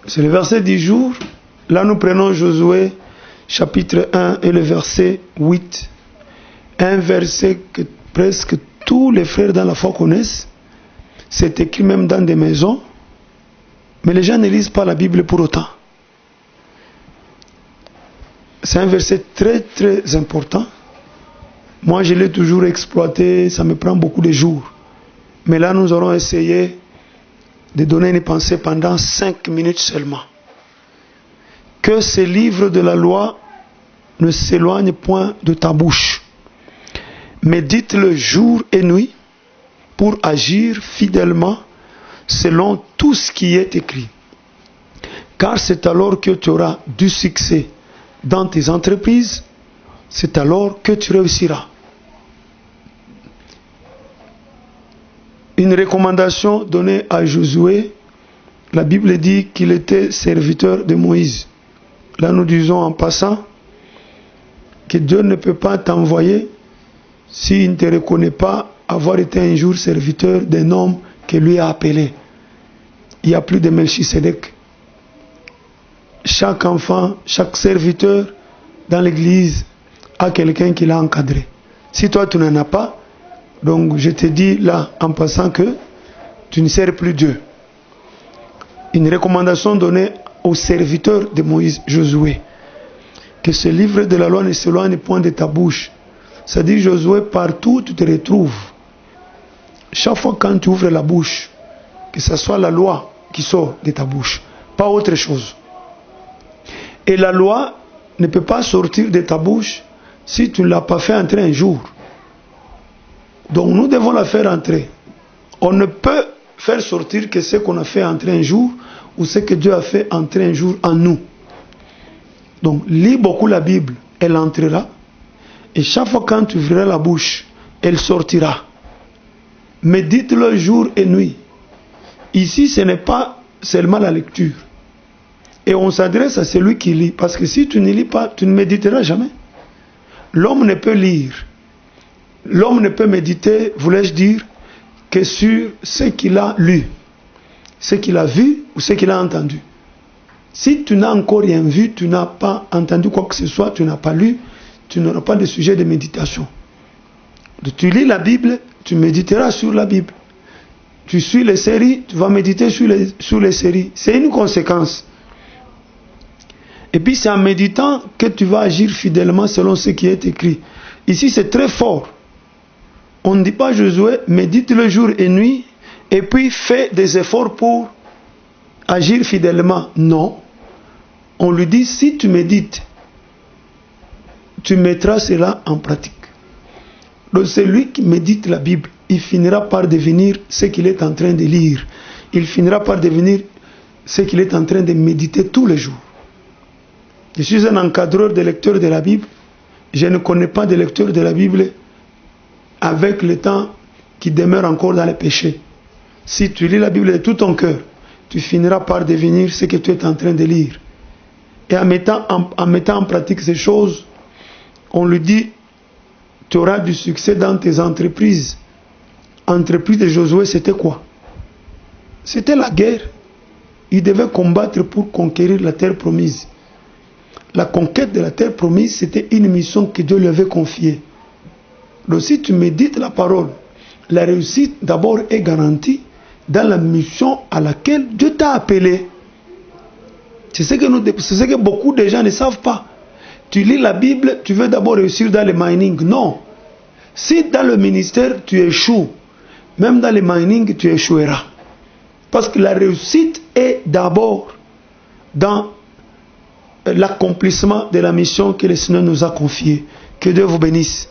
C'est le verset du jour. Là, nous prenons Josué, chapitre 1 et le verset 8. Un verset que presque tous les frères dans la foi connaissent. C'est écrit même dans des maisons. Mais les gens ne lisent pas la Bible pour autant. C'est un verset très très important. Moi, je l'ai toujours exploité. Ça me prend beaucoup de jours. Mais là, nous aurons essayé de donner une pensée pendant 5 minutes seulement. Que ce livre de la loi ne s'éloigne point de ta bouche. Médite-le jour et nuit pour agir fidèlement selon tout ce qui est écrit. Car c'est alors que tu auras du succès dans tes entreprises, c'est alors que tu réussiras. Une recommandation donnée à Josué, la Bible dit qu'il était serviteur de Moïse. Là, nous disons en passant que Dieu ne peut pas t'envoyer s'il ne te reconnaît pas avoir été un jour serviteur d'un homme que lui a appelé. Il n'y a plus de Melchisedec. Chaque enfant, chaque serviteur dans l'église a quelqu'un qui l'a encadré. Si toi tu n'en as pas, donc je te dis là en passant que tu ne sers plus Dieu. Une recommandation donnée au serviteur de Moïse, Josué, que ce livre de la loi ne s'éloigne point de ta bouche. Ça dit Josué, partout où tu te retrouves, chaque fois quand tu ouvres la bouche, que ce soit la loi qui sort de ta bouche, pas autre chose. Et la loi ne peut pas sortir de ta bouche si tu ne l'as pas fait entrer un jour. Donc nous devons la faire entrer. On ne peut faire sortir que ce qu'on a fait entrer un jour ou ce que Dieu a fait entrer un jour en nous. Donc lis beaucoup la Bible, elle entrera. Et chaque fois quand tu ouvriras la bouche, elle sortira. Médite-le jour et nuit. Ici, ce n'est pas seulement la lecture. Et on s'adresse à celui qui lit. Parce que si tu ne lis pas, tu ne méditeras jamais. L'homme ne peut lire. L'homme ne peut méditer, voulais-je dire, que sur ce qu'il a lu, ce qu'il a vu ou ce qu'il a entendu. Si tu n'as encore rien vu, tu n'as pas entendu quoi que ce soit, tu n'as pas lu, tu n'auras pas de sujet de méditation. Donc, tu lis la Bible, tu méditeras sur la Bible. Tu suis les séries, tu vas méditer sur les séries. C'est une conséquence. Et puis c'est en méditant que tu vas agir fidèlement selon ce qui est écrit. Ici c'est très fort. On ne dit pas Josué, médite le jour et nuit, et puis fais des efforts pour agir fidèlement. Non. On lui dit, si tu médites, tu mettras cela en pratique. Donc celui qui médite la Bible, il finira par devenir ce qu'il est en train de lire. Il finira par devenir ce qu'il est en train de méditer tous les jours. Je suis un encadreur de lecteurs de la Bible. Je ne connais pas de lecteurs de la Bible avec le temps qui demeure encore dans les péchés. Si tu lis la Bible de tout ton cœur, tu finiras par devenir ce que tu es en train de lire. Et en mettant en pratique ces choses, on lui dit, tu auras du succès dans tes entreprises. Entreprise de Josué, c'était quoi? C'était la guerre. Il devait combattre pour conquérir la terre promise. La conquête de la terre promise, c'était une mission que Dieu lui avait confiée. Donc si tu médites la parole, la réussite d'abord est garantie dans la mission à laquelle Dieu t'a appelé. C'est ce que beaucoup de gens ne savent pas. Tu lis la Bible, tu veux d'abord réussir dans le mining. Non. Si dans le ministère tu échoues, même dans le mining tu échoueras. Parce que la réussite est d'abord dans l'accomplissement de la mission que le Seigneur nous a confiée. Que Dieu vous bénisse.